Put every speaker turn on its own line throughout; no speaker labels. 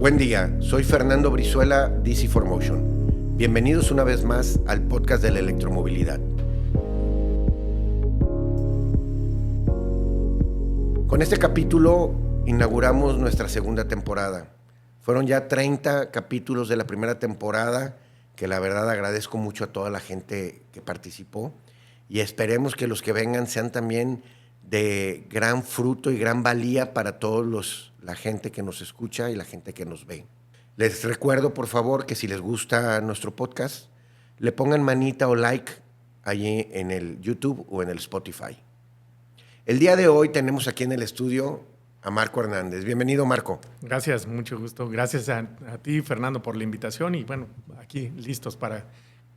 Buen día, soy Fernando Brizuela, DC4Motion. Bienvenidos una vez más al podcast de la electromovilidad. Con este capítulo inauguramos nuestra segunda temporada. Fueron ya 30 capítulos de la primera temporada, que la verdad agradezco mucho a toda la gente que participó y esperemos que los que vengan sean también de gran fruto y gran valía para todos la gente que nos escucha y la gente que nos ve. Les recuerdo, por favor, que si les gusta nuestro podcast, le pongan manita o like allí en el YouTube o en el Spotify. El día de hoy tenemos aquí en el estudio a Marco Hernández. Bienvenido, Marco.
Gracias, mucho gusto. Gracias a ti, Fernando, por la invitación y bueno, aquí listos para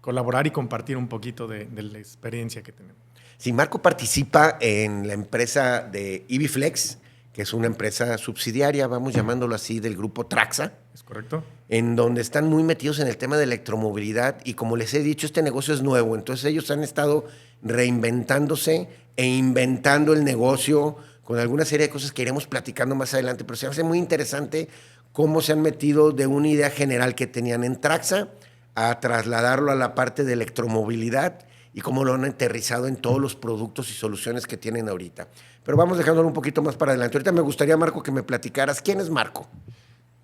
colaborar y compartir un poquito de la experiencia que tenemos.
Sí, Marco participa en la empresa de EVFlex, que es una empresa subsidiaria, vamos llamándolo así, del grupo Traxa.
¿Es correcto?
En donde están muy metidos en el tema de electromovilidad y como les he dicho, este negocio es nuevo, entonces ellos han estado reinventándose e inventando el negocio con alguna serie de cosas que iremos platicando más adelante, pero se hace muy interesante cómo se han metido de una idea general que tenían en Traxa a trasladarlo a la parte de electromovilidad y cómo lo han aterrizado en todos los productos y soluciones que tienen ahorita. Pero vamos dejándolo un poquito más para adelante. Ahorita me gustaría, Marco, que me platicaras. ¿Quién es Marco?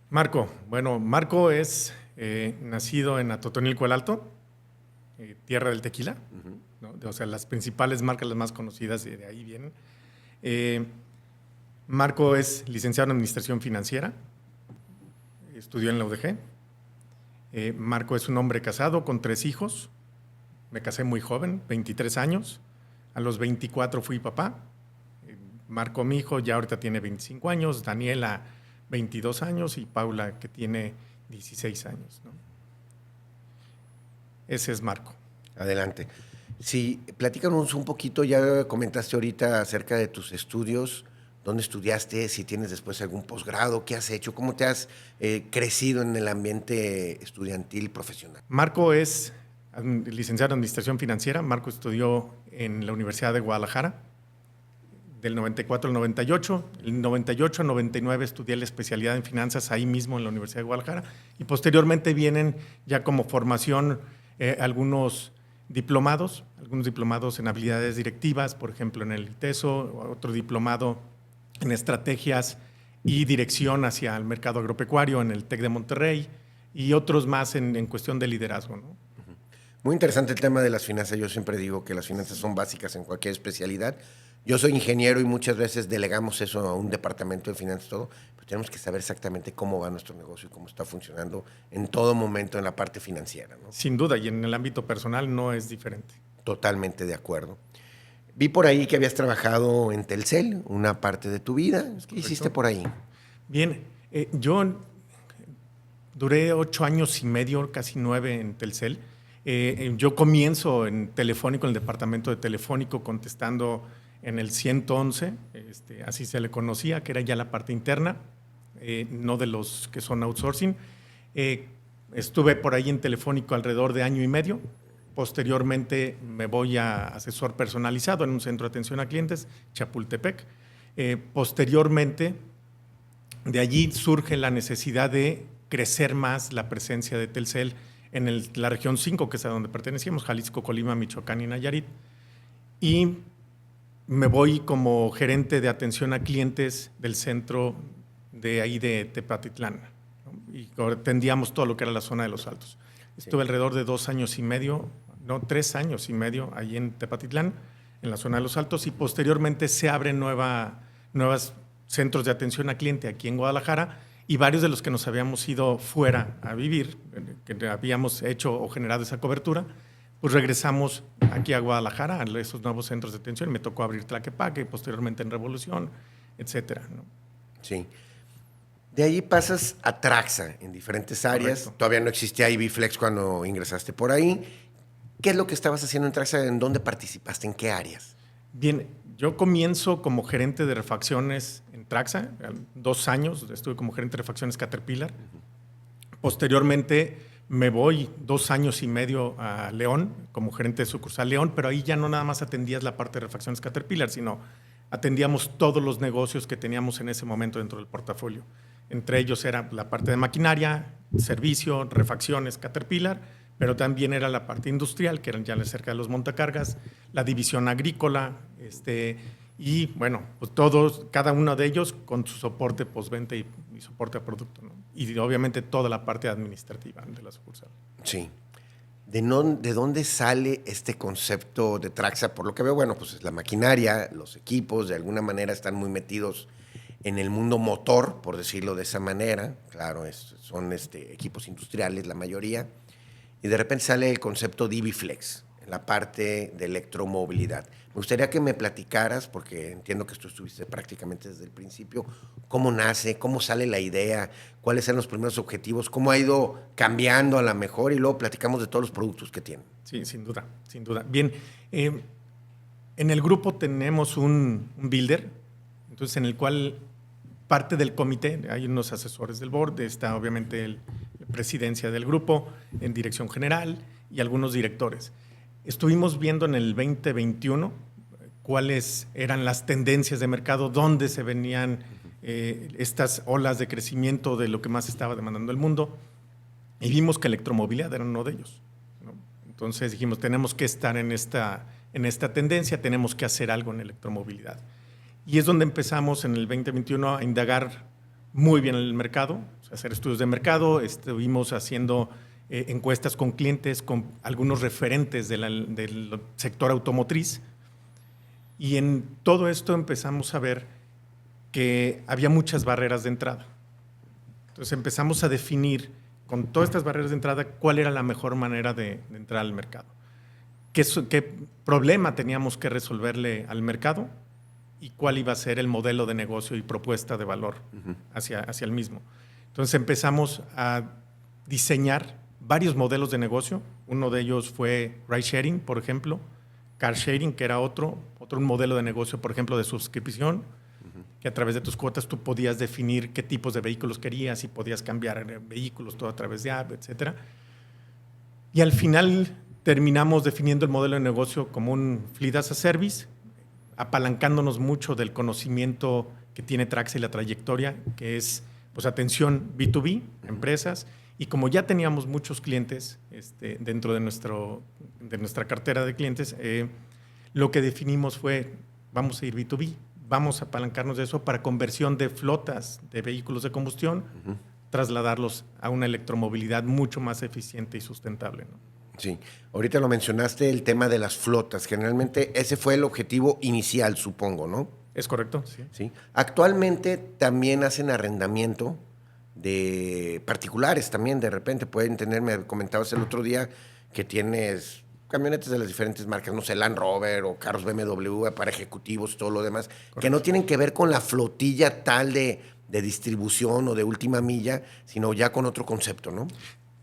Marco es nacido en Atotonilco el Alto, tierra del tequila. ¿No? O sea, las principales marcas, las más conocidas, de ahí vienen. Marco es licenciado en Administración Financiera, estudió en la UDG. Marco es un hombre casado con 3 hijos. Me casé muy joven, 23 años. A los 24 fui papá. Marco, mi hijo, ya ahorita tiene 25 años. Daniela, 22 años. Y Paula, que tiene 16 años, ¿no? Ese es Marco.
Adelante. Sí, platícanos un poquito, ya comentaste ahorita acerca de tus estudios. ¿Dónde estudiaste? Si tienes después algún posgrado, ¿qué has hecho? ¿Cómo te has crecido en el ambiente estudiantil profesional?
Marco es licenciado en Administración Financiera. Marco estudió en la Universidad de Guadalajara del 94 al 98. El 98 al 99 estudié la especialidad en finanzas ahí mismo en la Universidad de Guadalajara y posteriormente vienen ya como formación algunos diplomados en habilidades directivas, por ejemplo en el ITESO, otro diplomado en estrategias y dirección hacia el mercado agropecuario en el TEC de Monterrey y otros más en cuestión de liderazgo, ¿no?
Muy interesante el tema de las finanzas. Yo siempre digo que las finanzas son básicas en cualquier especialidad. Yo soy ingeniero y muchas veces delegamos eso a un departamento de finanzas, todo, pero tenemos que saber exactamente cómo va nuestro negocio y cómo está funcionando en todo momento en la parte financiera, ¿no?
Sin duda, y en el ámbito personal no es diferente.
Totalmente de acuerdo. Vi por ahí que habías trabajado en Telcel una parte de tu vida. ¿Qué hiciste por ahí?
Bien, yo duré 8 años y medio, casi 9 en Telcel. Yo comienzo en Telefónico, en el departamento de Telefónico, contestando en el 111, así se le conocía, que era ya la parte interna, no de los que son outsourcing. Estuve por ahí en Telefónico alrededor de año y medio. Posteriormente me voy a asesor personalizado en un centro de atención a clientes, Chapultepec. Posteriormente, de allí surge la necesidad de crecer más la presencia de Telcel en la región 5, que es a donde pertenecíamos, Jalisco, Colima, Michoacán y Nayarit. Y me voy como gerente de atención a clientes del centro de ahí de Tepatitlán, ¿no? Y atendíamos todo lo que era la zona de los Altos. Estuve alrededor de 2 años y medio, 3 años y medio ahí en Tepatitlán, en la zona de los Altos, y posteriormente se abren nuevos centros de atención a cliente aquí en Guadalajara, y varios de los que nos habíamos ido fuera a vivir, que habíamos hecho o generado esa cobertura, pues regresamos aquí a Guadalajara, a esos nuevos centros de atención. Me tocó abrir Tlaquepaque y posteriormente en Revolución, etcétera, ¿no?
Sí. De ahí pasas a Traxa en diferentes áreas.
Correcto.
Todavía no existía EVFlex cuando ingresaste por ahí. ¿Qué es lo que estabas haciendo en Traxa? ¿En dónde participaste? ¿En qué áreas?
Bien, yo comienzo como gerente de refacciones en Traxa, 2 años, estuve como gerente de refacciones Caterpillar. Posteriormente me voy 2 años y medio a León, como gerente de sucursal León, pero ahí ya no nada más atendías la parte de refacciones Caterpillar, sino atendíamos todos los negocios que teníamos en ese momento dentro del portafolio. Entre ellos era la parte de maquinaria, servicio, refacciones, Caterpillar, pero también era la parte industrial, que eran ya cerca de los montacargas, la división agrícola, y bueno, pues cada uno de ellos con su soporte postventa y soporte a producto, ¿no? Y obviamente toda la parte administrativa de la sucursal.
Sí. ¿De dónde sale este concepto de Traxa? Por lo que veo, bueno, pues es la maquinaria, los equipos, de alguna manera están muy metidos en el mundo motor, por decirlo de esa manera. Claro, son equipos industriales la mayoría. Y de repente sale el concepto de EV-Flex, en la parte de electromovilidad. Me gustaría que me platicaras, porque entiendo que tú estuviste prácticamente desde el principio, cómo nace, cómo sale la idea, cuáles eran los primeros objetivos, cómo ha ido cambiando a la mejor, y luego platicamos de todos los productos que tienen.
Sí, sin duda, sin duda. Bien, en el grupo tenemos un builder, entonces en el cual parte del comité, hay unos asesores del board, está obviamente la presidencia del grupo, en dirección general y algunos directores. Estuvimos viendo en el 2021 cuáles eran las tendencias de mercado, dónde se venían estas olas de crecimiento de lo que más estaba demandando el mundo, y vimos que electromovilidad era uno de ellos, ¿no? Entonces dijimos, tenemos que estar en esta tendencia, tenemos que hacer algo en electromovilidad. Y es donde empezamos en el 2021 a indagar muy bien el mercado, o sea, hacer estudios de mercado, estuvimos haciendo encuestas con clientes, con algunos referentes del sector automotriz, y en todo esto empezamos a ver que había muchas barreras de entrada. Entonces empezamos a definir con todas estas barreras de entrada cuál era la mejor manera de entrar al mercado, qué problema teníamos que resolverle al mercado y cuál iba a ser el modelo de negocio y propuesta de valor hacia el mismo. Entonces empezamos a diseñar varios modelos de negocio. Uno de ellos fue ride sharing, por ejemplo, car sharing, que era otro modelo de negocio, por ejemplo, de suscripción, que a través de tus cuotas tú podías definir qué tipos de vehículos querías y podías cambiar vehículos todo a través de app, etc. Y al final terminamos definiendo el modelo de negocio como un Fleet as a Service, apalancándonos mucho del conocimiento que tiene Traxa y la trayectoria, que es pues atención B2B, empresas, y como ya teníamos muchos clientes dentro de nuestra cartera de clientes, lo que definimos fue, vamos a ir B2B, vamos a apalancarnos de eso para conversión de flotas de vehículos de combustión, trasladarlos a una electromovilidad mucho más eficiente y sustentable, ¿no?
Sí, ahorita lo mencionaste, el tema de las flotas. Generalmente ese fue el objetivo inicial, supongo, ¿no?
Es correcto, sí.
Sí. Actualmente también hacen arrendamiento de particulares también, de repente. Pueden tener, me comentabas el otro día, que tienes camionetas de las diferentes marcas, no sé, Land Rover o carros BMW para ejecutivos, todo lo demás, correcto, que no tienen que ver con la flotilla tal de distribución o de última milla, sino ya con otro concepto, ¿no?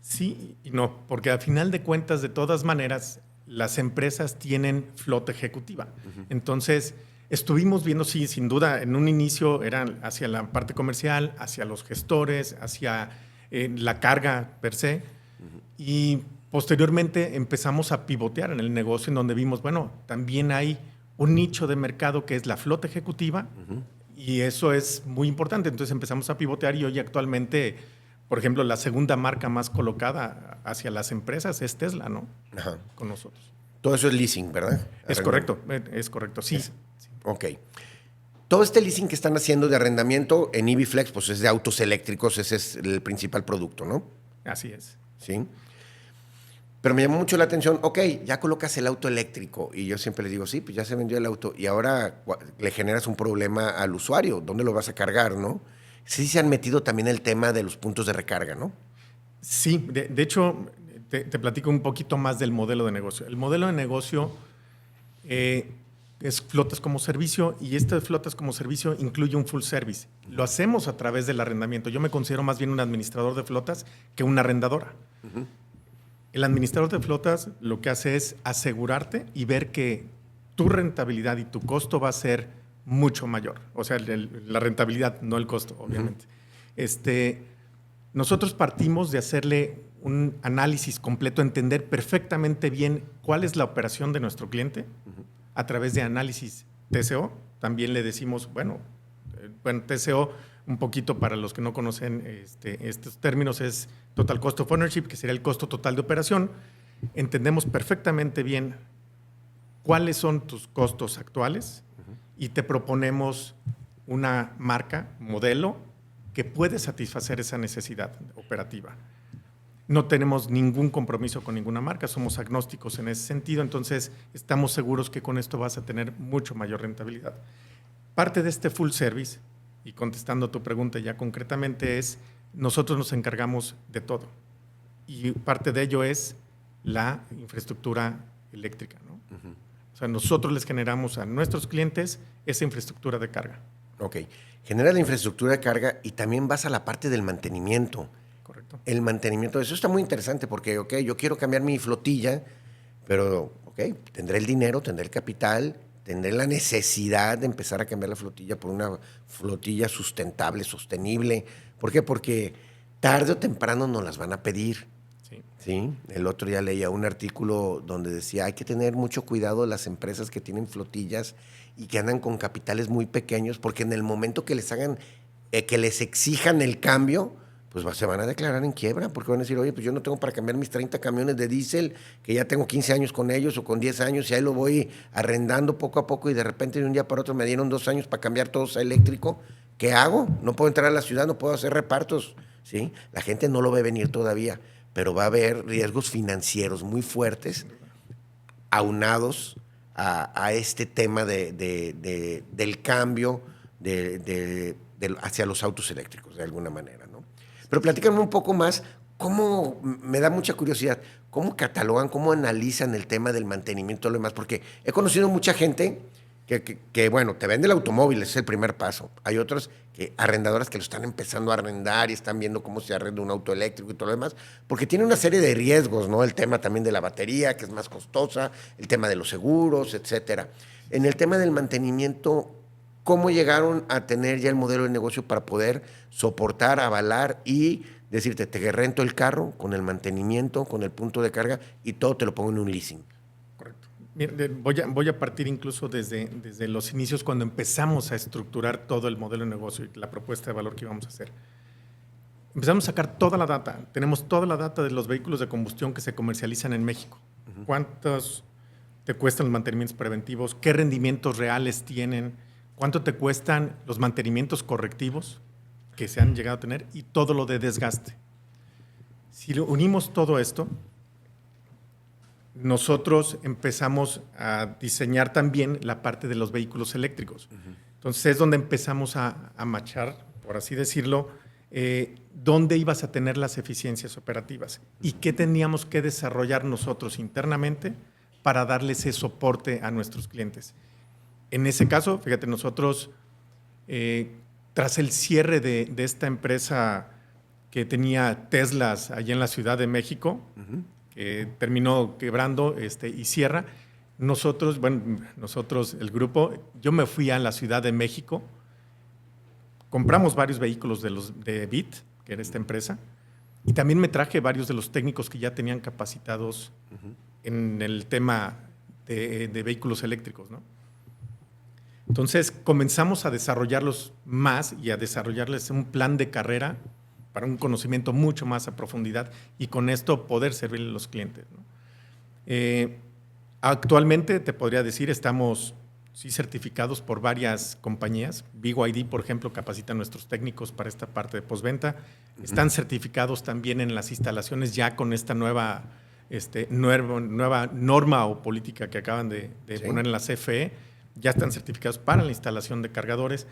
Sí y no, porque al final de cuentas, de todas maneras, las empresas tienen flota ejecutiva. Entonces, estuvimos viendo, sí, sin duda, en un inicio eran hacia la parte comercial, hacia los gestores, hacia la carga per se, y posteriormente empezamos a pivotear en el negocio en donde vimos, bueno, también hay un nicho de mercado que es la flota ejecutiva, y eso es muy importante. Entonces empezamos a pivotear y hoy actualmente, por ejemplo, la segunda marca más colocada hacia las empresas es Tesla, ¿no? Ajá. Con nosotros.
Todo eso es leasing, ¿verdad?
Es correcto, sí.
Sí. Ok. Todo este leasing que están haciendo de arrendamiento en EV-Flex, pues es de autos eléctricos, ese es el principal producto, ¿no?
Así es.
Sí. Pero me llamó mucho la atención, ok, ya colocas el auto eléctrico, y yo siempre les digo, sí, pues ya se vendió el auto, y ahora le generas un problema al usuario, ¿dónde lo vas a cargar, no? Sí se han metido también el tema de los puntos de recarga, ¿no?
Sí, de hecho, te platico un poquito más del modelo de negocio. El modelo de negocio es flotas como servicio, y este de flotas como servicio incluye un full service. Lo hacemos a través del arrendamiento. Yo me considero más bien un administrador de flotas que una arrendadora. El administrador de flotas lo que hace es asegurarte y ver que tu rentabilidad y tu costo va a ser mucho mayor. O sea, la rentabilidad, no el costo, obviamente. Nosotros partimos de hacerle un análisis completo, entender perfectamente bien cuál es la operación de nuestro cliente a través de análisis TCO. También le decimos, bueno, TCO un poquito para los que no conocen estos términos, es Total Cost of Ownership, que sería el costo total de operación. Entendemos perfectamente bien cuáles son tus costos actuales y te proponemos una marca, modelo, que puede satisfacer esa necesidad operativa. No tenemos ningún compromiso con ninguna marca, somos agnósticos en ese sentido, entonces estamos seguros que con esto vas a tener mucho mayor rentabilidad. Parte de este full service, y contestando tu pregunta ya concretamente, es nosotros nos encargamos de todo. Y parte de ello es la infraestructura eléctrica, ¿no? O sea, nosotros les generamos a nuestros clientes esa infraestructura de carga.
Ok. Generas la infraestructura de carga y también vas a la parte del mantenimiento.
Correcto.
El mantenimiento, eso está muy interesante porque, ok, yo quiero cambiar mi flotilla, pero, ok, tendré el dinero, tendré el capital, tendré la necesidad de empezar a cambiar la flotilla por una flotilla sustentable, sostenible. ¿Por qué? Porque tarde o temprano nos las van a pedir. Sí. El otro día leía un artículo donde decía hay que tener mucho cuidado las empresas que tienen flotillas y que andan con capitales muy pequeños, porque en el momento que les hagan, que les exijan el cambio, pues se van a declarar en quiebra, porque van a decir, oye, pues yo no tengo para cambiar mis 30 camiones de diésel, que ya tengo 15 años con ellos o con 10 años, y ahí lo voy arrendando poco a poco y de repente de un día para otro me dieron 2 años para cambiar todo a eléctrico. ¿Qué hago? No puedo entrar a la ciudad, no puedo hacer repartos. ¿Sí? La gente no lo ve venir todavía, pero va a haber riesgos financieros muy fuertes aunados a este tema del cambio hacia los autos eléctricos, de alguna manera, ¿no? Pero platícame un poco más, me da mucha curiosidad, ¿cómo catalogan, cómo analizan el tema del mantenimiento y lo demás? Porque he conocido mucha gente que, bueno, te vende el automóvil, ese es el primer paso. Hay otras arrendadoras que lo están empezando a arrendar y están viendo cómo se arrenda un auto eléctrico y todo lo demás, porque tiene una serie de riesgos, ¿no? El tema también de la batería, que es más costosa, el tema de los seguros, etcétera. En el tema del mantenimiento, ¿cómo llegaron a tener ya el modelo de negocio para poder soportar, avalar y decirte, te rento el carro con el mantenimiento, con el punto de carga y todo te lo pongo en un leasing?
Correcto. Mira, voy a partir incluso desde los inicios, cuando empezamos a estructurar todo el modelo de negocio y la propuesta de valor que íbamos a hacer. Empezamos a sacar toda la data. Tenemos toda la data de los vehículos de combustión que se comercializan en México. ¿Cuántos te cuestan los mantenimientos preventivos? ¿Qué rendimientos reales tienen? ¿Cuánto te cuestan los mantenimientos correctivos que se han llegado a tener? Y todo lo de desgaste. Si unimos todo esto, nosotros empezamos a diseñar también la parte de los vehículos eléctricos. Entonces es donde empezamos a machar, por así decirlo, dónde ibas a tener las eficiencias operativas y qué teníamos que desarrollar nosotros internamente para darle ese soporte a nuestros clientes. En ese caso, fíjate, nosotros, tras el cierre de esta empresa que tenía Teslas allá en la Ciudad de México, que terminó quebrando y cierra, nosotros, el grupo, yo me fui a la Ciudad de México, compramos varios vehículos de BIT, que era esta empresa, y también me traje varios de los técnicos que ya tenían capacitados en el tema de vehículos eléctricos, ¿no? Entonces comenzamos a desarrollarlos más y a desarrollarles un plan de carrera para un conocimiento mucho más a profundidad y con esto poder servirle a los clientes, ¿no? Actualmente te podría decir, estamos certificados por varias compañías. BYD, por ejemplo, capacita a nuestros técnicos para esta parte de postventa. Están certificados también en las instalaciones ya con esta nueva norma o política que acaban de poner en la CFE. Ya están certificados para la instalación de cargadores.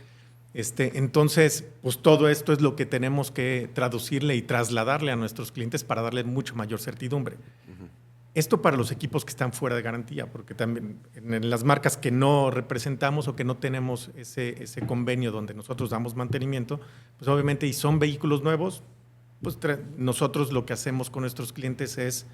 Entonces, pues todo esto es lo que tenemos que traducirle y trasladarle a nuestros clientes para darle mucho mayor certidumbre. Esto para los equipos que están fuera de garantía, porque también en las marcas que no representamos o que no tenemos ese convenio donde nosotros damos mantenimiento, pues obviamente, y son vehículos nuevos, pues nosotros lo que hacemos con nuestros clientes es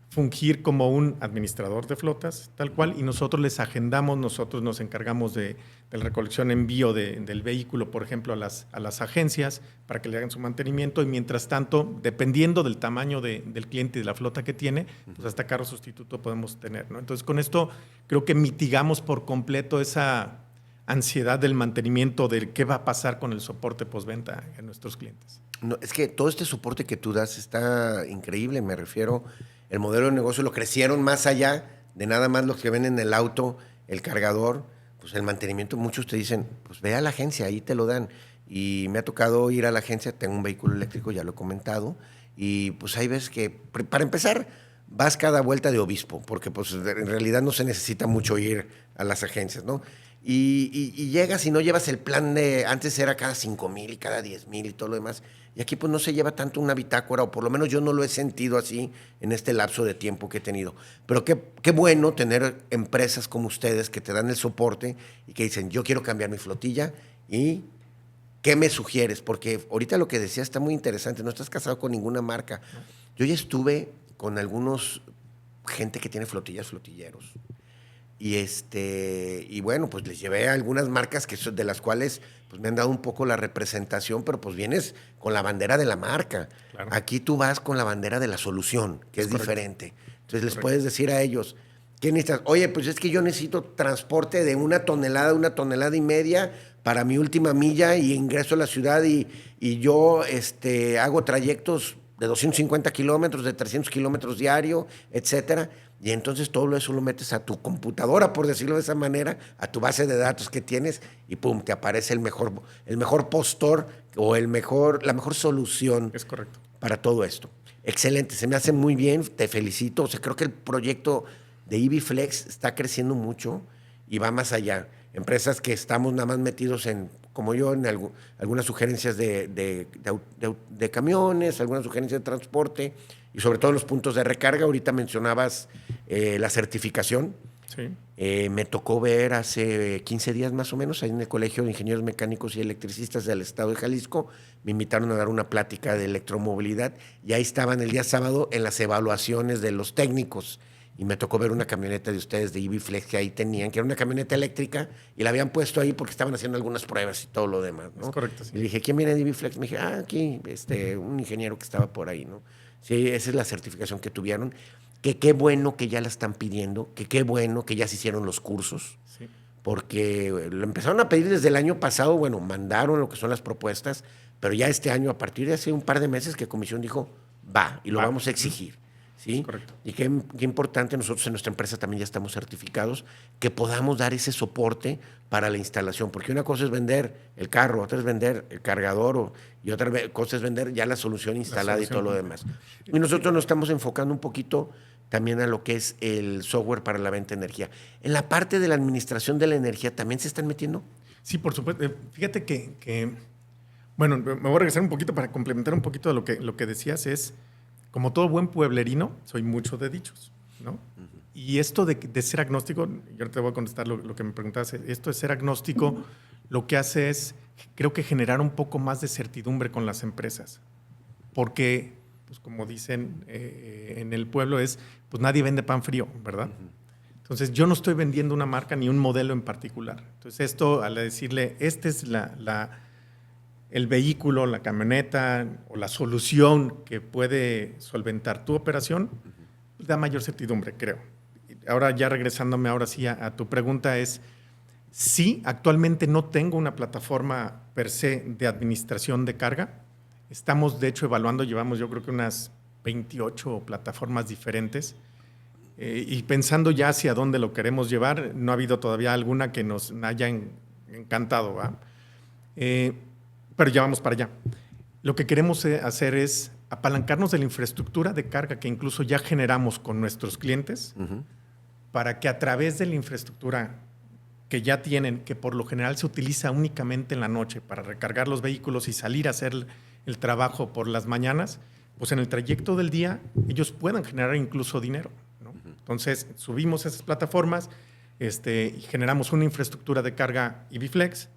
fungir como un administrador de flotas, tal cual, y nosotros les agendamos, nosotros nos encargamos de la recolección, envío del vehículo, por ejemplo, a las agencias para que le hagan su mantenimiento, y mientras tanto, dependiendo del tamaño del cliente y de la flota que tiene, pues hasta carro sustituto podemos tener, ¿no? Entonces, con esto creo que mitigamos por completo esa ansiedad del mantenimiento, de qué va a pasar con el soporte postventa en nuestros clientes.
No, es que todo este soporte que tú das está increíble, me refiero, el modelo de negocio lo crecieron más allá de nada más los que ven en el auto, el cargador, pues el mantenimiento, muchos te dicen, pues ve a la agencia, ahí te lo dan. Y me ha tocado ir a la agencia, tengo un vehículo eléctrico, ya lo he comentado, y pues hay veces que, para empezar, vas cada vuelta de obispo, porque pues en realidad no se necesita mucho ir a las agencias, ¿no? Y llegas y no llevas el plan de, antes era cada 5,000 y cada 10,000 y todo lo demás. Y aquí pues no se lleva tanto una bitácora, o por lo menos yo no lo he sentido así en este lapso de tiempo que he tenido. Pero qué bueno tener empresas como ustedes que te dan el soporte y que dicen, yo quiero cambiar mi flotilla y ¿qué me sugieres? Porque ahorita lo que decía está muy interesante, no estás casado con ninguna marca. Yo ya estuve con algunos gente que tiene flotillas, flotilleros. Y bueno, pues les llevé a algunas marcas de las cuales pues me han dado un poco la representación, pero pues vienes con la bandera de la marca.
Claro.
Aquí tú vas con la bandera de la solución, que es diferente. Entonces les puedes decir a ellos, ¿qué necesitas? Oye, pues es que yo necesito transporte de 1 tonelada y media para mi última milla y ingreso a la ciudad y yo hago trayectos de 250 kilómetros, de 300 kilómetros diario, etcétera. Y entonces todo eso lo metes a tu computadora, por decirlo de esa manera, a tu base de datos que tienes y pum, te aparece el mejor postor o la mejor solución.
Es correcto.
Para todo esto. Excelente, se me hace muy bien, te felicito. O sea, creo que el proyecto de EVFlex está creciendo mucho y va más allá. Empresas que estamos nada más metidos en, como yo, en algunas sugerencias de camiones, algunas sugerencias de transporte y sobre todo los puntos de recarga. Ahorita mencionabas la certificación.
Sí.
Me tocó ver hace 15 días más o menos, ahí en el Colegio de Ingenieros Mecánicos y Electricistas del Estado de Jalisco, me invitaron a dar una plática de electromovilidad y ahí estaban el día sábado en las evaluaciones de los técnicos. Y me tocó ver una camioneta de ustedes de EVFlex que ahí tenían, que era una camioneta eléctrica, y la habían puesto ahí porque estaban haciendo algunas pruebas y todo lo demás, ¿no?
Es correcto, sí.
Y le dije, ¿quién viene de EVFlex? Me dije, aquí, un ingeniero que estaba por ahí, ¿no? Sí, esa es la certificación que tuvieron. Que qué bueno que ya la están pidiendo, que qué bueno que ya se hicieron los cursos,
Sí.
porque lo empezaron a pedir desde el año pasado, bueno, mandaron lo que son las propuestas, pero ya este año, a partir de hace un par de meses, que Comisión dijo, va, y lo vamos a exigir. ¿Sí?
Correcto.
Y qué importante, nosotros en nuestra empresa también ya estamos certificados, que podamos dar ese soporte para la instalación, porque una cosa es vender el carro, otra es vender el cargador y otra cosa es vender ya la solución instalada y todo lo demás. Y nosotros nos estamos enfocando un poquito también a lo que es el software para la venta de energía. En la parte de la administración de la energía, ¿también se están metiendo?
Sí, por supuesto. Fíjate que bueno, me voy a regresar un poquito para complementar un poquito de lo que decías. Es, como todo buen pueblerino, soy mucho de dichos, ¿no? Uh-huh. Y esto de ser agnóstico, yo te voy a contestar lo que me preguntabas, esto de ser agnóstico, lo que hace es, creo que generar un poco más de certidumbre con las empresas. Porque, pues como dicen en el pueblo, pues nadie vende pan frío, ¿verdad? Uh-huh. Entonces, yo no estoy vendiendo una marca ni un modelo en particular. Entonces, esto, al decirle, este es el vehículo, la camioneta o la solución que puede solventar tu operación, uh-huh, da mayor certidumbre, creo. Ahora, ya regresándome ahora sí a tu pregunta, sí, actualmente no tengo una plataforma per se de administración de carga. Estamos, de hecho, evaluando, llevamos yo creo que unas 28 plataformas diferentes. Y pensando ya hacia dónde lo queremos llevar, no ha habido todavía alguna que nos haya encantado, ¿va? Pero ya vamos para allá. Lo que queremos hacer es apalancarnos de la infraestructura de carga que incluso ya generamos con nuestros clientes, uh-huh, para que a través de la infraestructura que ya tienen, que por lo general se utiliza únicamente en la noche para recargar los vehículos y salir a hacer el trabajo por las mañanas, pues en el trayecto del día ellos puedan generar incluso dinero, ¿no? Uh-huh. Entonces subimos esas plataformas y generamos una infraestructura de carga EVFlex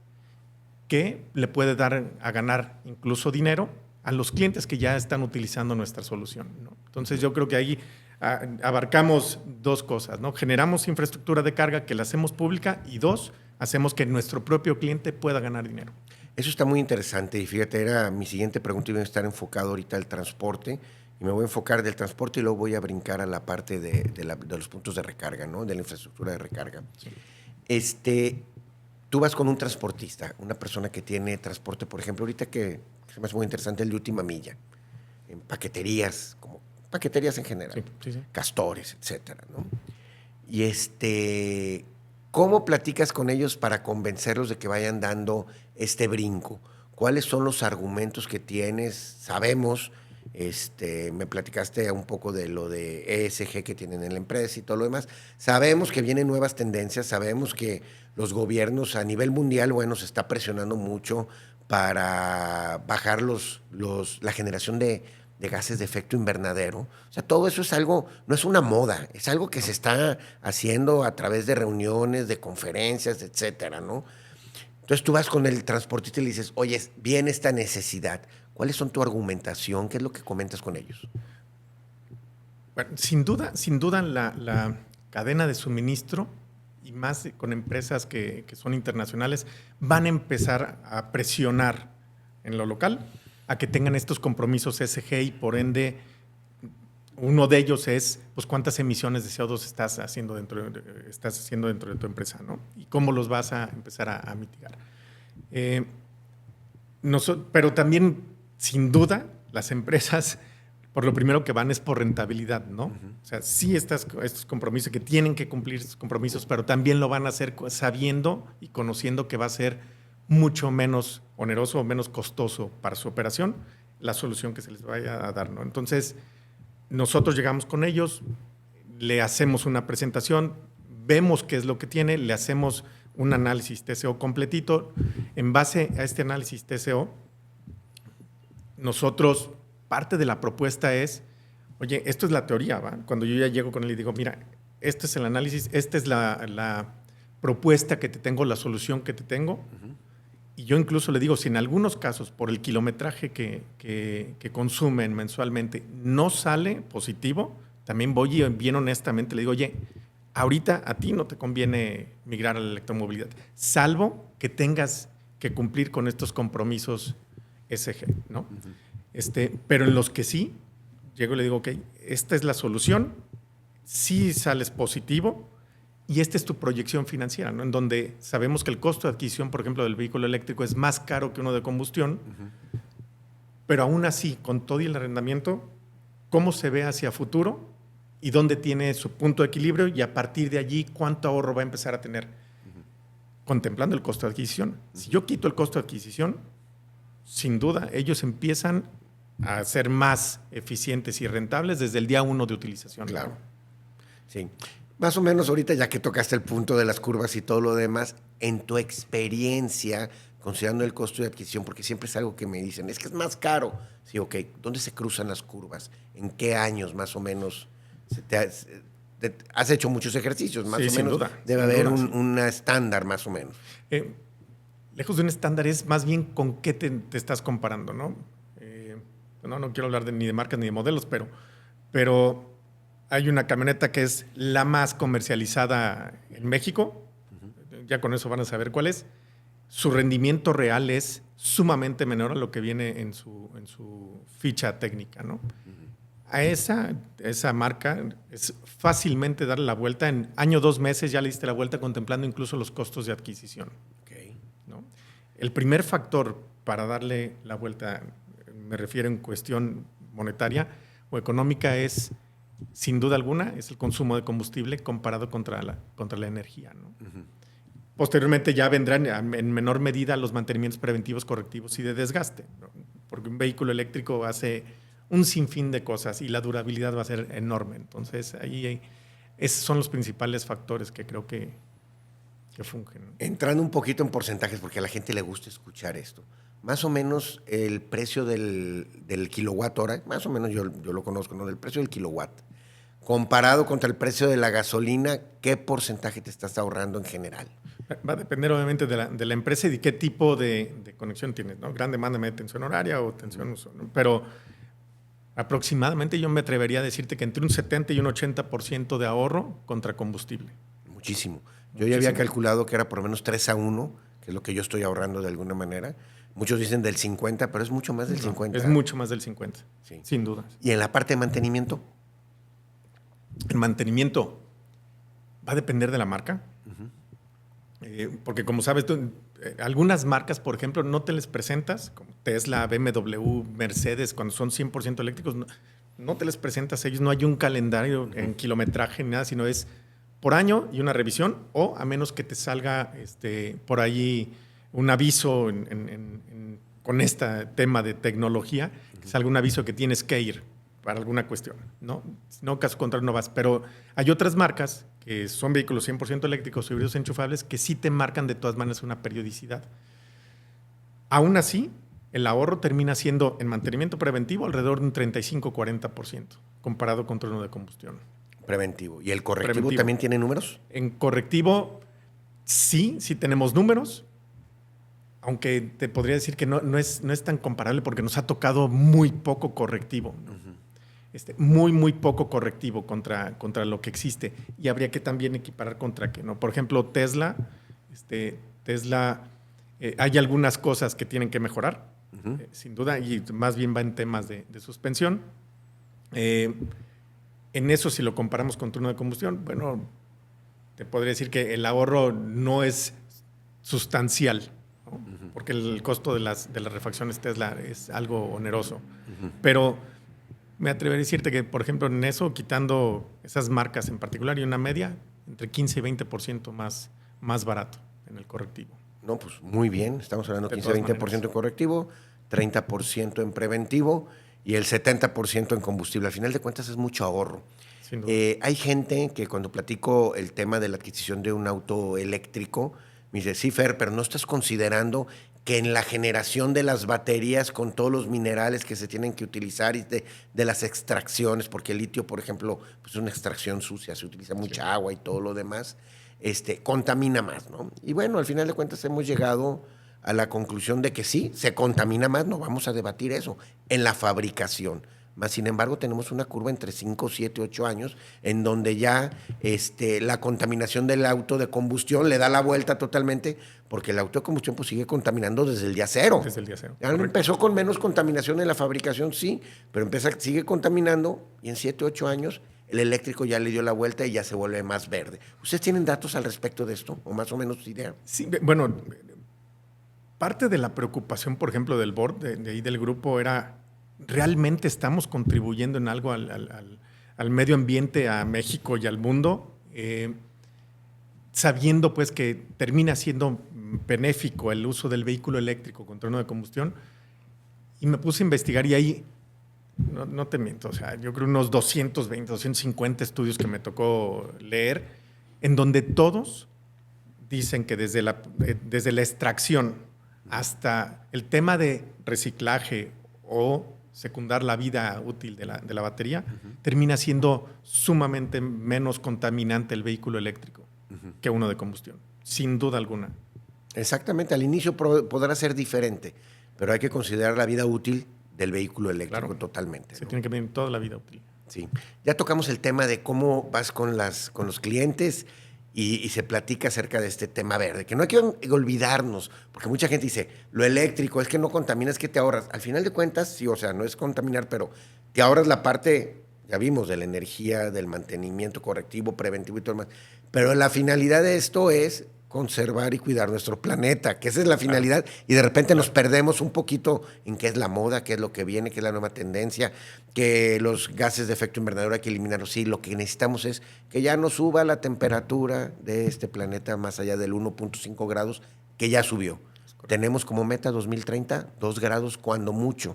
que le puede dar a ganar incluso dinero a los clientes que ya están utilizando nuestra solución, ¿no? Entonces yo creo que ahí abarcamos dos cosas, ¿no? Generamos infraestructura de carga que la hacemos pública y dos, hacemos que nuestro propio cliente pueda ganar dinero.
Eso está muy interesante y fíjate, era mi siguiente pregunta, iba a estar enfocado ahorita al transporte y me voy a enfocar del transporte y luego voy a brincar a la parte de los puntos de recarga, ¿no? De la infraestructura de recarga. Sí. tú vas con un transportista, una persona que tiene transporte, por ejemplo, ahorita que se me hace muy interesante el de última milla, en paqueterías, como paqueterías en general,
Sí, sí, sí.
castores, etcétera, ¿no? Y ¿cómo platicas con ellos para convencerlos de que vayan dando este brinco? ¿Cuáles son los argumentos que tienes? Sabemos, me platicaste un poco de lo de ESG que tienen en la empresa y todo lo demás. Sabemos que vienen nuevas tendencias, sabemos que los gobiernos a nivel mundial, bueno, se está presionando mucho para bajar la generación de gases de efecto invernadero. O sea, todo eso es algo, no es una moda, es algo que se está haciendo a través de reuniones, de conferencias, etcétera, ¿no? Entonces tú vas con el transportista y le dices, oye, viene esta necesidad. ¿Cuáles son tu argumentación? ¿Qué es lo que comentas con ellos?
Bueno, sin duda la cadena de suministro y más con empresas que son internacionales van a empezar a presionar en lo local a que tengan estos compromisos ESG y por ende uno de ellos es pues cuántas emisiones de CO2 estás haciendo dentro de tu empresa, ¿no? Y cómo los vas a empezar a mitigar. Pero también, sin duda, las empresas por lo primero que van es por rentabilidad, ¿no? O sea, sí estos compromisos que tienen que cumplir estos compromisos, pero también lo van a hacer sabiendo y conociendo que va a ser mucho menos oneroso o menos costoso para su operación la solución que se les vaya a dar, ¿no? Entonces, nosotros llegamos con ellos, le hacemos una presentación, vemos qué es lo que tiene, le hacemos un análisis TCO completito. En base a este análisis TCO, nosotros, parte de la propuesta es, oye, esto es la teoría, ¿va? Cuando yo ya llego con él y digo, mira, este es el análisis, esta es la propuesta que te tengo, la solución que te tengo. Uh-huh. Y yo incluso le digo, si en algunos casos, por el kilometraje que consumen mensualmente, no sale positivo, también voy y bien honestamente le digo, oye, ahorita a ti no te conviene migrar a la electromovilidad, salvo que tengas que cumplir con estos compromisos ESG, ¿no? Uh-huh. Pero en los que sí, llego y le digo, ok, esta es la solución, sí sales positivo, y esta es tu proyección financiera, ¿no? En donde sabemos que el costo de adquisición, por ejemplo, del vehículo eléctrico es más caro que uno de combustión, uh-huh. Pero aún así, con todo y el arrendamiento, ¿cómo se ve hacia futuro y dónde tiene su punto de equilibrio y a partir de allí cuánto ahorro va a empezar a tener? Uh-huh. Contemplando el costo de adquisición. Uh-huh. Si yo quito el costo de adquisición, sin duda, ellos empiezan a ser más eficientes y rentables desde el día 1 de utilización.
Claro. Sí. Más o menos ahorita, ya que tocaste el punto de las curvas y todo lo demás, en tu experiencia, considerando el costo de adquisición, porque siempre es algo que me dicen, es que es más caro. Sí, ok, ¿dónde se cruzan las curvas? ¿En qué años más o menos? Has hecho muchos ejercicios, más o menos.
Duda,
debe haber una estándar, más o menos.
Lejos de un estándar es más bien con qué te estás comparando, ¿no? No quiero hablar ni de marcas ni de modelos, pero hay una camioneta que es la más comercializada en México. Uh-huh. Ya con eso van a saber cuál es. Su rendimiento real es sumamente menor a lo que viene en su ficha técnica, ¿no? Uh-huh. A esa marca es fácilmente darle la vuelta. En año, 2 meses ya le diste la vuelta contemplando incluso los costos de adquisición.
Okay.
¿No? El primer factor para darle la vuelta, me refiero en cuestión monetaria o económica, es sin duda alguna, es el consumo de combustible comparado contra la energía, ¿no? Uh-huh. Posteriormente ya vendrán en menor medida los mantenimientos preventivos, correctivos y de desgaste, ¿no? Porque un vehículo eléctrico hace un sinfín de cosas y la durabilidad va a ser enorme. Entonces, esos son los principales factores que creo que fungen, ¿no?
Entrando un poquito en porcentajes, porque a la gente le gusta escuchar esto. Más o menos el precio del kilowatt hora, más o menos yo lo conozco, ¿no? Del precio del kilowatt, comparado contra el precio de la gasolina, ¿qué porcentaje te estás ahorrando en general?
Va a depender obviamente de la empresa y de qué tipo de conexión tienes, ¿no? Gran demanda de tensión horaria o tensión uso, ¿no? Pero aproximadamente yo me atrevería a decirte que entre un 70 y un 80% de ahorro contra combustible.
Muchísimo. Yo ya había calculado que era por lo menos 3-1, que es lo que yo estoy ahorrando de alguna manera. Muchos dicen del 50, pero es mucho más del 50.
Es mucho más del 50, sí. Sin duda.
¿Y en la parte de mantenimiento?
El mantenimiento va a depender de la marca. Uh-huh. Porque como sabes, algunas marcas, por ejemplo, no te les presentas, como Tesla, BMW, Mercedes, cuando son 100% eléctricos, no te les presentas a ellos, no hay un calendario en kilometraje ni nada, sino es por año y una revisión, o a menos que te salga por ahí un aviso con este tema de tecnología, que salga un aviso que tienes que ir para alguna cuestión, ¿no? Si no, caso contrario, no vas. Pero hay otras marcas que son vehículos 100% eléctricos o híbridos enchufables que sí te marcan de todas maneras una periodicidad. Aún así, el ahorro termina siendo en mantenimiento preventivo alrededor de un 35-40% comparado con uno de combustión.
Preventivo. ¿Y el correctivo también tiene números?
En correctivo, sí tenemos números, aunque te podría decir que no es tan comparable porque nos ha tocado muy poco correctivo, ¿no? Muy poco correctivo contra lo que existe. Y habría que también equiparar contra que no. Por ejemplo, Tesla, hay algunas cosas que tienen que mejorar, sin duda, y más bien va en temas de suspensión. En eso, si lo comparamos con turno de combustión, bueno, te podría decir que el ahorro no es sustancial, ¿no? Porque el costo de las refacciones Tesla es algo oneroso. Pero me atrevería a decirte que, por ejemplo, en eso, quitando esas marcas en particular y una media, entre 15 y 20% más barato en el correctivo.
No, pues muy bien. Estamos hablando de 15-20% en correctivo, 30% en preventivo y el 70% en combustible. Al final de cuentas es mucho ahorro. Hay gente que cuando platico el tema de la adquisición de un auto eléctrico, me dice, sí, Fer, pero no estás considerando que en la generación de las baterías con todos los minerales que se tienen que utilizar y de las extracciones, porque el litio, por ejemplo, pues es una extracción sucia, se utiliza mucha agua y todo lo demás, contamina más, ¿no? Y bueno, al final de cuentas hemos llegado a la conclusión de que sí, se contamina más, no vamos a debatir eso, en la fabricación. Más sin embargo, tenemos una curva entre 5, 7, 8 años en donde ya la contaminación del auto de combustión le da la vuelta totalmente, porque el auto de combustión pues, sigue contaminando desde el día cero.
Desde el día cero.
Ya empezó con menos contaminación en la fabricación, sí, pero sigue contaminando y en 7, 8 años el eléctrico ya le dio la vuelta y ya se vuelve más verde. ¿Ustedes tienen datos al respecto de esto o más o menos idea?
Sí, bueno, parte de la preocupación, por ejemplo, del board, de ahí del grupo, era ¿realmente estamos contribuyendo en algo al medio ambiente, a México y al mundo? Sabiendo pues que termina siendo benéfico el uso del vehículo eléctrico con turno de combustión. Y me puse a investigar y ahí, no te miento, o sea, yo creo unos 220, 250 estudios que me tocó leer, en donde todos dicen que desde la extracción hasta el tema de reciclaje o secundar la vida útil de la batería, termina siendo sumamente menos contaminante el vehículo eléctrico que uno de combustión, sin duda alguna.
Exactamente, al inicio podrá ser diferente, pero hay que considerar la vida útil del vehículo eléctrico, claro, totalmente.
Se tiene que medir toda la vida útil.
Sí, ya tocamos el tema de cómo vas con los clientes y se platica acerca de este tema verde, que no hay que olvidarnos, porque mucha gente dice, lo eléctrico es que no contamina, es que te ahorras. Al final de cuentas, sí, o sea, no es contaminar, pero te ahorras la parte, ya vimos, de la energía, del mantenimiento correctivo, preventivo y todo lo demás. Pero la finalidad de esto es conservar y cuidar nuestro planeta, que esa es la finalidad, y de repente nos perdemos un poquito en qué es la moda, qué es lo que viene, qué es la nueva tendencia, que los gases de efecto invernadero hay que eliminarlos. Sí, lo que necesitamos es que ya no suba la temperatura de este planeta más allá del 1.5 grados, que ya subió. Tenemos como meta 2030 2 grados cuando mucho,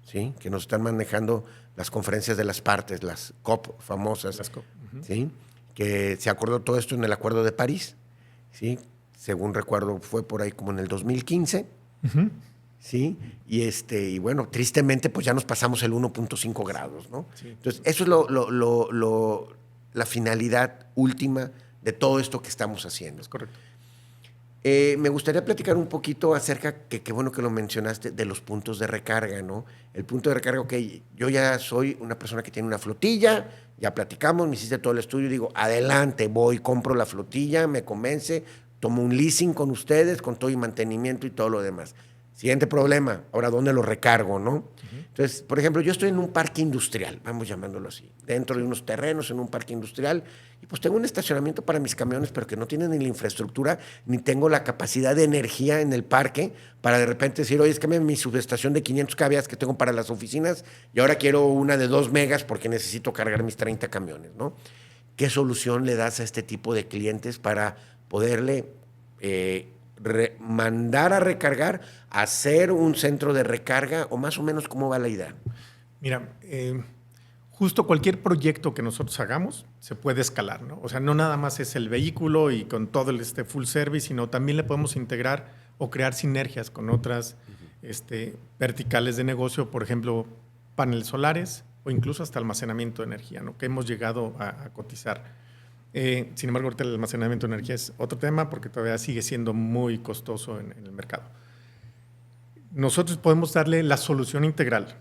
¿sí? Que nos están manejando las conferencias de las partes, las COP famosas, las COP. ¿Sí? Que se acordó todo esto en el Acuerdo de París. ¿Sí? Según recuerdo, fue por ahí como en el 2015. ¿Sí? Y bueno, tristemente, pues ya nos pasamos el 1.5 grados, ¿no? Sí. Entonces, eso es la finalidad última de todo esto que estamos haciendo.
Es correcto.
Me gustaría platicar un poquito acerca, qué bueno que lo mencionaste, de los puntos de recarga, ¿no? El punto de recarga, ok, yo ya soy una persona que tiene una flotilla, ya platicamos, me hiciste todo el estudio, digo, adelante, voy, compro la flotilla, me convence, tomo un leasing con ustedes, con todo y mantenimiento y todo lo demás. Siguiente problema, ahora ¿dónde lo recargo, no? Entonces, por ejemplo, yo estoy en un parque industrial, vamos llamándolo así, dentro de unos terrenos en un parque industrial, y pues tengo un estacionamiento para mis camiones, pero que no tienen ni la infraestructura, ni tengo la capacidad de energía en el parque para de repente decir, oye, es que mi subestación de 500 kVA que tengo para las oficinas, y ahora quiero una de 2 megas porque necesito cargar mis 30 camiones, ¿no? ¿Qué solución le das a este tipo de clientes para poderle mandar a recargar, hacer un centro de recarga, o más o menos cómo va la idea?
Mira, justo cualquier proyecto que nosotros hagamos se puede escalar, ¿no? O sea, no nada más es el vehículo y con todo el full service, sino también le podemos integrar o crear sinergias con otras verticales de negocio, por ejemplo, paneles solares o incluso hasta almacenamiento de energía, ¿no? Que hemos llegado a cotizar. Sin embargo, ahorita el almacenamiento de energía es otro tema porque todavía sigue siendo muy costoso en el mercado. Nosotros podemos darle la solución integral,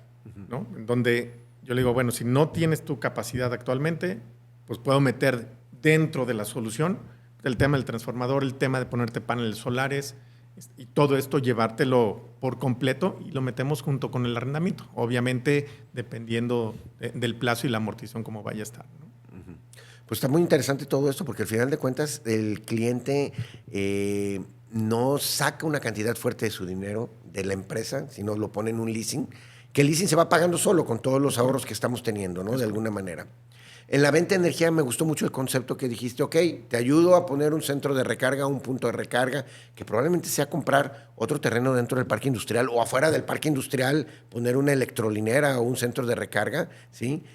¿no? En donde yo le digo, bueno, si no tienes tu capacidad actualmente, pues puedo meter dentro de la solución el tema del transformador, el tema de ponerte paneles solares y todo esto llevártelo por completo y lo metemos junto con el arrendamiento, obviamente dependiendo del plazo y la amortización como vaya a estar, ¿no?
Pues está muy interesante todo esto porque al final de cuentas el cliente no saca una cantidad fuerte de su dinero de la empresa, sino lo pone en un leasing, que el leasing se va pagando solo con todos los ahorros que estamos teniendo, ¿no? De alguna manera. En la venta de energía me gustó mucho el concepto que dijiste, ok, te ayudo a poner un centro de recarga, un punto de recarga, que probablemente sea comprar otro terreno dentro del parque industrial o afuera del parque industrial, poner una electrolinera o un centro de recarga, ¿sí?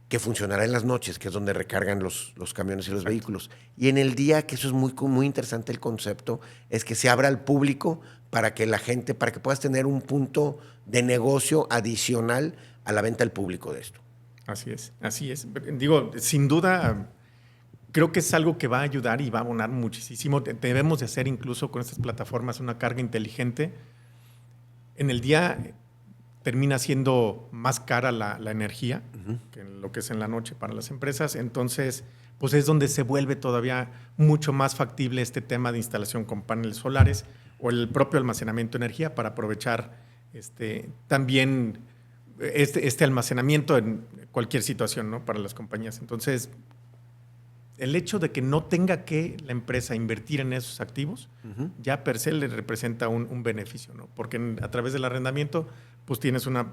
Que funcionará en las noches, que es donde recargan los camiones y los vehículos. Y en el día, que eso es muy, muy interesante el concepto, es que se abra al público para que la gente, para que puedas tener un punto de negocio adicional a la venta al público de esto.
Así es, así es. Digo, sin duda, creo que es algo que va a ayudar y va a abonar muchísimo. Debemos de hacer incluso con estas plataformas una carga inteligente. En el día termina siendo más cara la energía que lo que es en la noche para las empresas. Entonces, pues es donde se vuelve todavía mucho más factible este tema de instalación con paneles solares o el propio almacenamiento de energía para aprovechar también este almacenamiento en cualquier situación, ¿no? Para las compañías. Entonces, el hecho de que no tenga que la empresa invertir en esos activos, ya per se le representa un beneficio, ¿no? Porque a través del arrendamiento, pues tienes una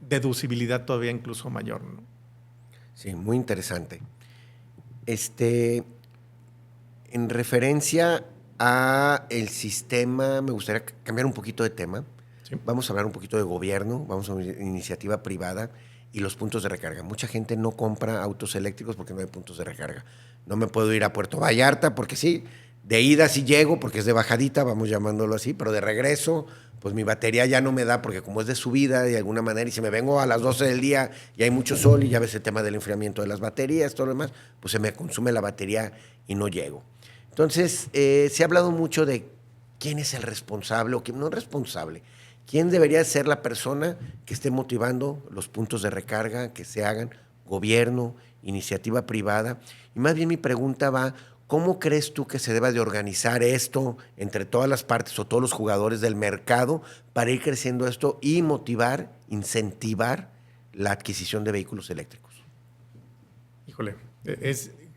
deducibilidad todavía incluso mayor, ¿no?
Sí, muy interesante. En referencia a el sistema, me gustaría cambiar un poquito de tema. Sí. Vamos a hablar un poquito de gobierno, vamos a una iniciativa privada y los puntos de recarga. Mucha gente no compra autos eléctricos porque no hay puntos de recarga. No me puedo ir a Puerto Vallarta porque sí, de ida sí llego porque es de bajadita, vamos llamándolo así, pero de regreso, pues mi batería ya no me da porque como es de subida de alguna manera y si me vengo a las 12 del día y hay mucho sol y ya ves el tema del enfriamiento de las baterías, todo lo demás, pues se me consume la batería y no llego. Entonces, se ha hablado mucho de quién es el responsable o quién no es responsable. ¿Quién debería ser la persona que esté motivando los puntos de recarga que se hagan? Gobierno, iniciativa privada. Y más bien mi pregunta va, ¿cómo crees tú que se deba de organizar esto entre todas las partes o todos los jugadores del mercado para ir creciendo esto y motivar, incentivar la adquisición de vehículos eléctricos?
Híjole,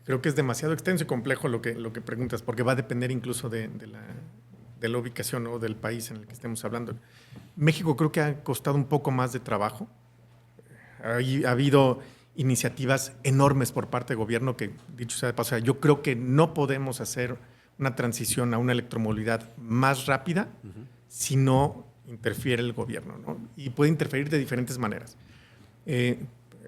creo que es demasiado extenso y complejo lo que preguntas, porque va a depender incluso de la ubicación o del país en el que estemos hablando. México creo que ha costado un poco más de trabajo. Ha habido iniciativas enormes por parte del gobierno que, dicho sea de paso, yo creo que no podemos hacer una transición a una electromovilidad más rápida si no interfiere el gobierno, ¿no? Y puede interferir de diferentes maneras.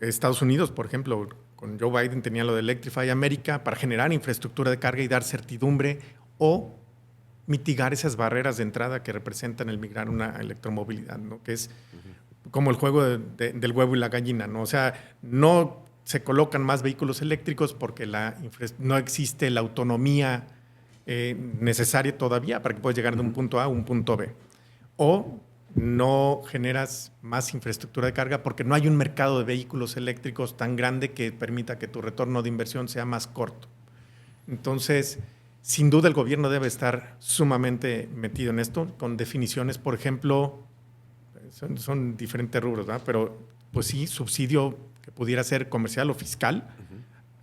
Estados Unidos, por ejemplo, con Joe Biden tenía lo de Electrify America para generar infraestructura de carga y dar certidumbre o mitigar esas barreras de entrada que representan el migrar una electromovilidad, ¿no? Que es como el juego del huevo y la gallina, ¿no? O sea, no se colocan más vehículos eléctricos porque no existe la autonomía necesaria todavía para que puedas llegar de un punto A a un punto B. O no generas más infraestructura de carga porque no hay un mercado de vehículos eléctricos tan grande que permita que tu retorno de inversión sea más corto. Entonces, sin duda el gobierno debe estar sumamente metido en esto, con definiciones, por ejemplo, son diferentes rubros, ¿verdad? Pero pues sí, subsidio que pudiera ser comercial o fiscal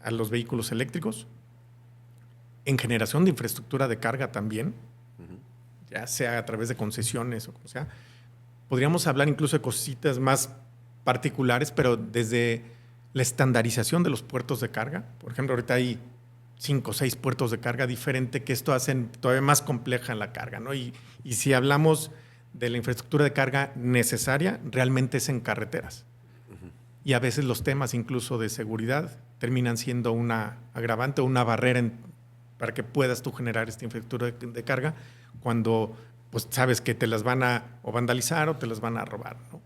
a los vehículos eléctricos, en generación de infraestructura de carga también, ya sea a través de concesiones o como sea. Podríamos hablar incluso de cositas más particulares, pero desde la estandarización de los puertos de carga. Por ejemplo, ahorita hay 5 o 6 puertos de carga diferentes que esto hacen todavía más compleja la carga, ¿no? Y si hablamos de la infraestructura de carga necesaria, realmente es en carreteras. Y a veces los temas incluso de seguridad terminan siendo una agravante o una barrera para que puedas tú generar esta infraestructura de carga cuando pues sabes que te las van a o vandalizar o te las van a robar, ¿no?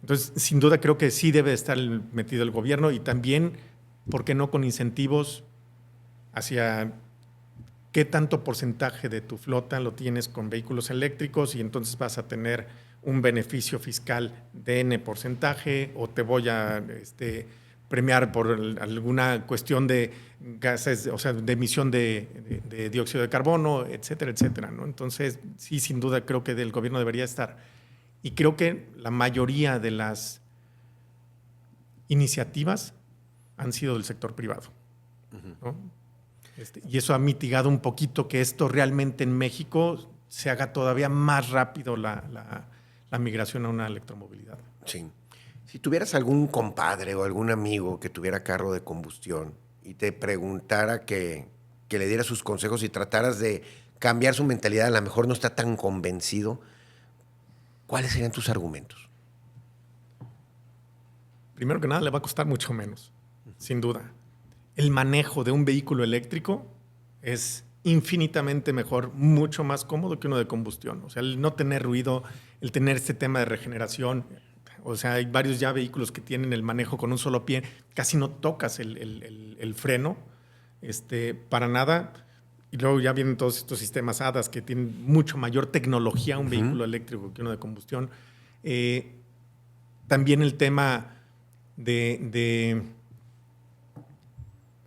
Entonces, sin duda creo que sí debe estar metido el gobierno y también, ¿por qué no con incentivos hacia qué tanto porcentaje de tu flota lo tienes con vehículos eléctricos y entonces vas a tener un beneficio fiscal de N porcentaje o te voy a premiar por alguna cuestión de gases, o sea, de emisión de dióxido de carbono, etcétera, etcétera, ¿no? Entonces, sí, sin duda creo que el gobierno debería estar. Y creo que la mayoría de las iniciativas han sido del sector privado, ¿no? Y eso ha mitigado un poquito que esto realmente en México se haga todavía más rápido la migración a una electromovilidad.
Sí. Si tuvieras algún compadre o algún amigo que tuviera carro de combustión y te preguntara que le diera sus consejos y trataras de cambiar su mentalidad, a lo mejor no está tan convencido, ¿cuáles serían tus argumentos?
Primero que nada, le va a costar mucho menos, sin duda. El manejo de un vehículo eléctrico es infinitamente mejor, mucho más cómodo que uno de combustión. O sea, el no tener ruido, el tener este tema de regeneración. O sea, hay varios ya vehículos que tienen el manejo con un solo pie, casi no tocas el freno, para nada. Y luego ya vienen todos estos sistemas ADAS que tienen mucho mayor tecnología un vehículo eléctrico que uno de combustión. También el tema de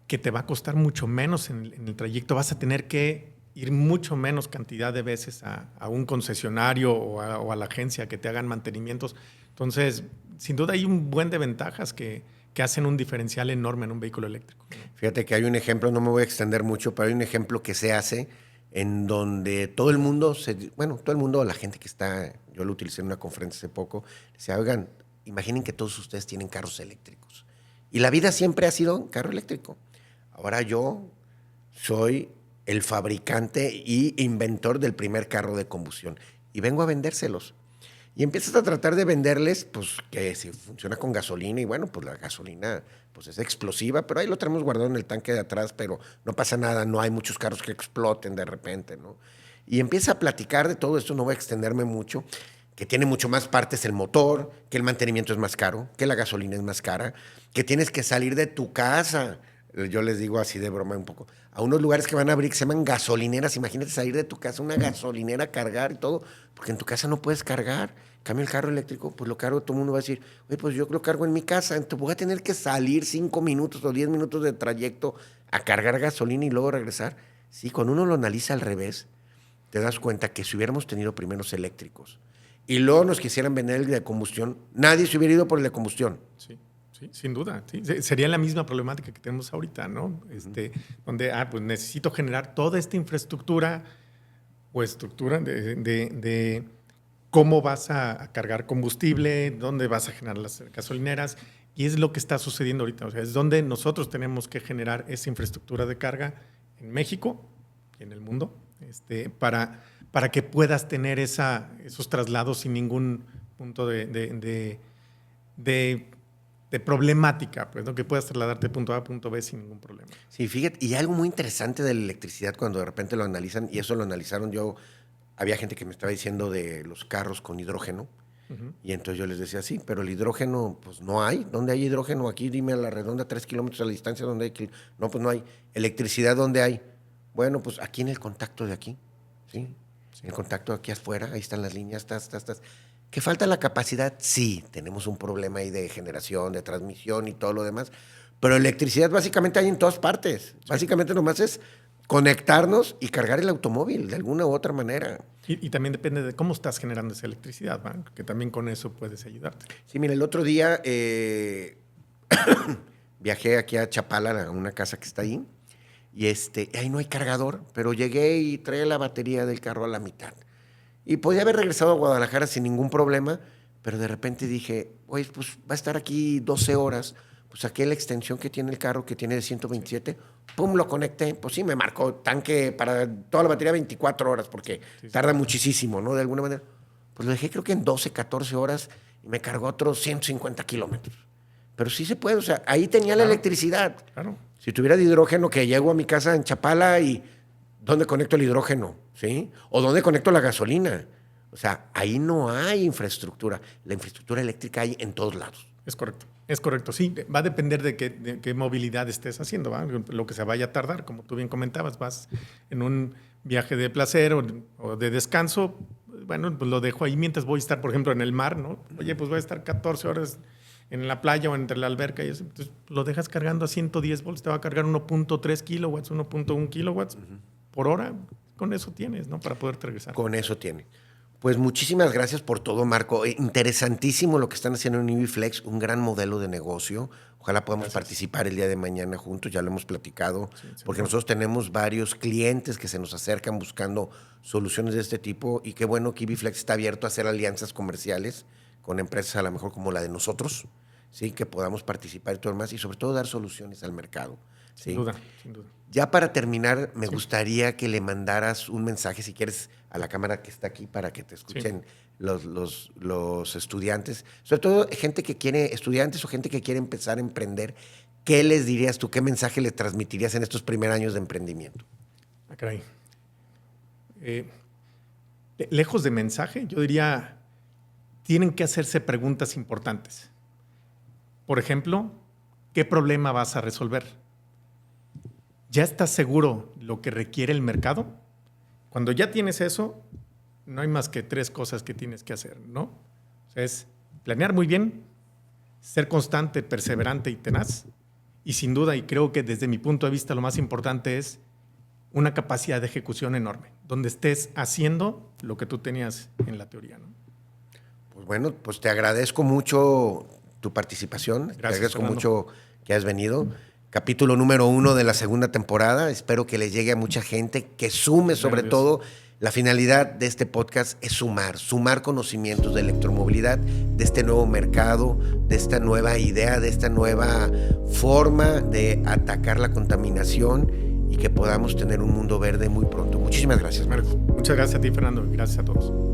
que te va a costar mucho menos en el trayecto. Vas a tener que ir mucho menos cantidad de veces a un concesionario o a la agencia que te hagan mantenimientos. Entonces, sin duda hay un buen de ventajas que hacen un diferencial enorme en un vehículo eléctrico.
Fíjate que hay un ejemplo, no me voy a extender mucho, pero hay un ejemplo que se hace en donde todo el mundo, la gente que está, yo lo utilicé en una conferencia hace poco, decía, oigan, imaginen que todos ustedes tienen carros eléctricos. Y la vida siempre ha sido un carro eléctrico. Ahora yo soy el fabricante y inventor del primer carro de combustión y vengo a vendérselos. Y empiezas a tratar de venderles, pues, que si funciona con gasolina, y bueno, pues la gasolina pues es explosiva, pero ahí lo tenemos guardado en el tanque de atrás, pero no pasa nada, no hay muchos carros que exploten de repente, ¿no? Y empieza a platicar de todo esto, no voy a extenderme mucho, que tiene mucho más partes el motor, que el mantenimiento es más caro, que la gasolina es más cara, que tienes que salir de tu casa. Yo les digo así de broma un poco, a unos lugares que van a abrir que se llaman gasolineras. Imagínate salir de tu casa, una gasolinera, cargar y todo, porque en tu casa no puedes cargar. En cambio, el carro eléctrico, pues lo cargo, todo el mundo va a decir, oye, pues yo lo cargo en mi casa, entonces voy a tener que salir 5 minutos o 10 minutos de trayecto a cargar gasolina y luego regresar. Sí, cuando uno lo analiza al revés, te das cuenta que si hubiéramos tenido primeros eléctricos y luego nos quisieran vender el de combustión, nadie se hubiera ido por el de combustión.
Sí. Sí, sin duda. Sí. Sería la misma problemática que tenemos ahorita, ¿no? Donde pues necesito generar toda esta infraestructura o estructura de cómo vas a cargar combustible, dónde vas a generar las gasolineras. Y es lo que está sucediendo ahorita. O sea, es donde nosotros tenemos que generar esa infraestructura de carga en México y en el mundo, para que puedas tener esos traslados sin ningún punto de problemática, pues, ¿no? Que puedas trasladarte de punto A a punto B sin ningún problema.
Sí, fíjate, y algo muy interesante de la electricidad cuando de repente lo analizan, y eso lo analizaron había gente que me estaba diciendo de los carros con hidrógeno, y entonces yo les decía, sí, pero el hidrógeno, pues no hay. ¿Dónde hay hidrógeno? Aquí dime a la redonda, 3 kilómetros a la distancia, ¿dónde hay? No, pues no hay. ¿Electricidad dónde hay? Bueno, pues aquí en el contacto de aquí, ¿sí? En el contacto de aquí afuera, ahí están las líneas, ¿Que falta la capacidad? Sí, tenemos un problema ahí de generación, de transmisión y todo lo demás, pero electricidad básicamente hay en todas partes. Sí. Básicamente nomás es conectarnos y cargar el automóvil de alguna u otra manera.
Y también depende de cómo estás generando esa electricidad, ¿va? Que también con eso puedes ayudarte.
Sí, mira, el otro día viajé aquí a Chapala, a una casa que está ahí, y ahí no hay cargador, pero llegué y traía la batería del carro a la mitad. Y podía haber regresado a Guadalajara sin ningún problema, pero de repente dije, oye, pues va a estar aquí 12 horas, pues saqué la extensión que tiene el carro, que tiene de 127, pum, lo conecté, pues sí, me marcó tanque para toda la batería 24 horas, porque tarda muchísimo, ¿no? De alguna manera. Pues lo dejé creo que en 12, 14 horas y me cargó otros 150 kilómetros. Pero sí se puede, o sea, ahí tenía la electricidad.
Claro.
Si tuviera de hidrógeno, que llego a mi casa en Chapala y ¿dónde conecto el hidrógeno? ¿Sí? ¿O dónde conecto la gasolina? O sea, ahí no hay infraestructura. La infraestructura eléctrica hay en todos lados.
Es correcto. Sí, va a depender de qué movilidad estés haciendo, ¿va? Lo que se vaya a tardar, como tú bien comentabas, vas en un viaje de placer o de descanso, bueno, pues lo dejo ahí mientras voy a estar, por ejemplo, en el mar, ¿no? Oye, pues voy a estar 14 horas en la playa o entre la alberca y eso. Entonces, lo dejas cargando a 110 volts, te va a cargar 1.3 kilowatts, 1.1 kilowatts por hora. Con eso tienes, ¿no? Para poderte regresar.
Con eso tiene. Pues muchísimas gracias por todo, Marco. Interesantísimo lo que están haciendo en EVFlex, un gran modelo de negocio. Ojalá podamos participar el día de mañana juntos, ya lo hemos platicado, porque nosotros tenemos varios clientes que se nos acercan buscando soluciones de este tipo y qué bueno que EVFlex está abierto a hacer alianzas comerciales con empresas a lo mejor como la de nosotros, ¿sí? Que podamos participar y todo lo demás y sobre todo dar soluciones al mercado. ¿Sí?
Sin duda, sin duda.
Ya para terminar, me gustaría que le mandaras un mensaje, si quieres, a la cámara que está aquí para que te escuchen los estudiantes. Sobre todo gente que quiere, estudiantes o gente que quiere empezar a emprender. ¿Qué les dirías tú? ¿Qué mensaje le transmitirías en estos primeros años de emprendimiento?
Ah, caray. Lejos de mensaje, yo diría, tienen que hacerse preguntas importantes. Por ejemplo, ¿qué problema vas a resolver? ¿Ya estás seguro lo que requiere el mercado? Cuando ya tienes eso, no hay más que 3 cosas que tienes que hacer, ¿no? O sea, es planear muy bien, ser constante, perseverante y tenaz. Y sin duda, y creo que desde mi punto de vista lo más importante es una capacidad de ejecución enorme, donde estés haciendo lo que tú tenías en la teoría, ¿no?
Pues bueno, pues te agradezco mucho tu participación.
Gracias,
te agradezco
Fernando.
mucho que has venido. Capítulo número 1 de la segunda temporada. Espero que les llegue a mucha gente, que sume sobre todo. La finalidad de este podcast es sumar conocimientos de electromovilidad, de este nuevo mercado, de esta nueva idea, de esta nueva forma de atacar la contaminación y que podamos tener un mundo verde muy pronto. Muchísimas gracias, Marco.
Muchas gracias a ti, Fernando. Gracias a todos.